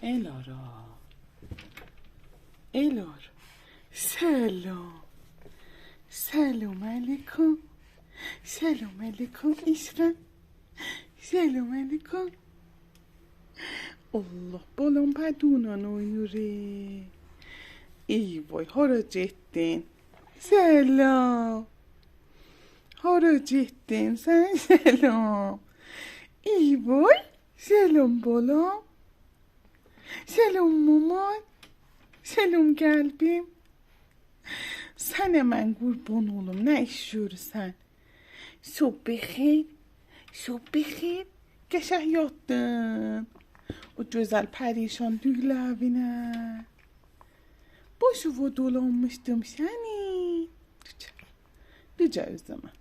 الارا الار سلام علیکم عشقم سلام علیکم Allah balon padunan uyuyor. İyi vay haracettin. Selam. Haracettin sen selam. İyi vay. Selam balon. Selam maman. Selam kalbim. Sen hemen kurban oğlum ne işiyorsun? صبح بخیر صبح بخیر قشنگ yattın. O güzel perişan tüylerine. Boşu dolanmıştım seni. Rica o zaman.